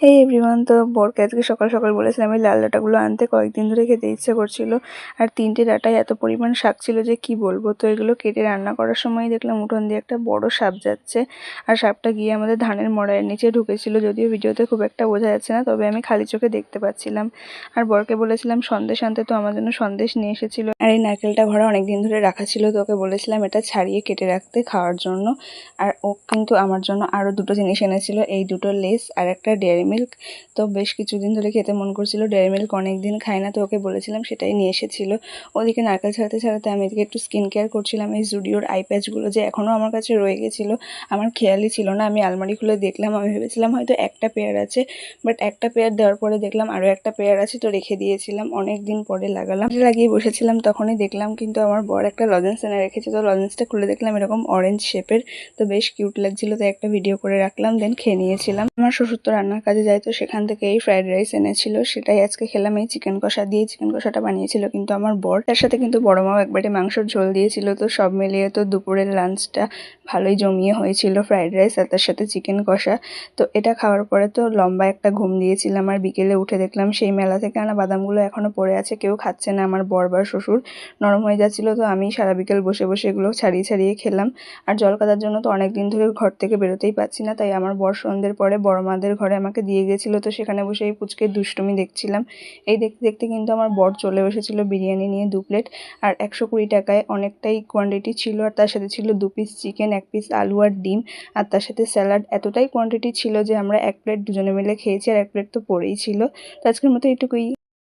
এই এভরিওয়ান, তো বরকে আজকে সকাল সকাল বলেছিলাম এই লাল ডাঁটাগুলো আনতে। কয়েকদিন ধরে খেতে ইচ্ছে করছিল, আর 3টে ডাঁটায় এত পরিমাণ শাক ছিল যে কি বলবো। তো এগুলো কেটে রান্না করার সময় দেখলাম উঠোন দিয়ে একটা বড় সাপ যাচ্ছে, আর সাপটা গিয়ে আমাদের ধানের মড়াইয়ের নিচে ঢুকেছিল। যদিও ভিডিওতে খুব একটা বোঝা যাচ্ছে না, তবে আমি খালি চোখে দেখতে পাচ্ছিলাম। আর বরকে বলেছিলাম সন্দেশ আনতে, তো আমার জন্য সন্দেশ নিয়ে এসেছিল। আর এই নারকেলটা ভরা অনেকদিন ধরে রাখা ছিল, তো ওকে বলেছিলাম এটা ছাড়িয়ে কেটে রাখতে খাওয়ার জন্য। আর ও কিন্তু আমার জন্য আরও দুটো জিনিস এনেছিল, এই দুটো লেস আর একটা ডেয়ারি মিল্ক। তো বেশ কিছুদিন ধরে খেতে মন করছিল, ডেয়ারি মিল্ক অনেক দিন খাই না, তো ওকে বলেছিলাম সেটাই নিয়ে এসেছিল। ওদিকে নারকেল ছাড়াতে ছাড়াতে আমি এদিকে একটু স্কিন কেয়ার করছিলাম। এই জুডিওর আই প্যাচগুলো যে এখনও আমার কাছে রয়ে গেছিলো, আমার খেয়ালই ছিল না। আমি আলমারি খুলে দেখলাম, আমি ভেবেছিলাম হয়তো একটা পেয়ার আছে, বাট একটা পেয়ার দেওয়ার পরে দেখলাম আরও একটা পেয়ার আছে, তো রেখে দিয়েছিলাম। অনেক দিন পরে লাগালাম, লাগিয়ে বসেছিলাম, তখনই দেখলাম কিন্তু আমার বর একটা লজেন্স এনে রেখেছে। তো লজেন্সটা খুলে দেখলাম এরকম অরেঞ্জ শেপের, তো বেশ কিউট লাগছিল, তো একটা ভিডিও করে রাখলাম, দেন খেয়ে নিয়েছিলাম। আমার শ্বশুর তো রান্নার কাজে যায়, তো সেখান থেকে এই ফ্রাইড রাইস এনেছিল, সেটাই আজকে খেলাম। এই চিকেন কষা দিয়ে, চিকেন কষাটা বানিয়েছিল কিন্তু আমার বর, তার সাথে কিন্তু বড় মাও একবারে মাংসর ঝোল দিয়েছিল। তো সব মিলিয়ে তো দুপুরের লাঞ্চটা ভালোই জমিয়ে হয়েছিল, ফ্রাইড রাইস আর তার সাথে চিকেন কষা। তো এটা খাওয়ার পরে তো লম্বা একটা ঘুম দিয়েছিলাম, আর বিকেলে উঠে দেখলাম সেই মেলা থেকে আনা বাদামগুলো এখনো পড়ে আছে, কেউ খাচ্ছে না। আমার বর বা শ্বশুর নরম হয়ে যাচ্ছিল, তো আমি সারা বিকেল বসে বসে এগুলো ছাড়িয়ে ছাড়িয়ে খেলাম। আর জল কাদার জন্য তো অনেক দিন ধরে ঘর থেকে বেরোতেই পাচ্ছি না, তাই আমার বর সন্ধ্যের পরে বড় মাদের ঘরে আমাকে দিয়ে গেছিলো। তো সেখানে বসে এই পুচকের দুষ্টুমি দেখছিলাম। এই দেখতে দেখতে কিন্তু আমার বর চলে এসেছিলো বিরিয়ানি নিয়ে 2 প্লেট, আর 120 টাকায় অনেকটাই কোয়ান্টিটি ছিল। আর তার সাথে ছিল 2 পিস চিকেন, 1 পিস আলু আর ডিম, আর তার সাথে স্যালাড। এতটাই কোয়ান্টিটি ছিল যে আমরা 1 প্লেট দুজনে মিলে খেয়েছি, আর 1 প্লেট তো পড়েই ছিল। তো আজকের মতো এইটুকুই।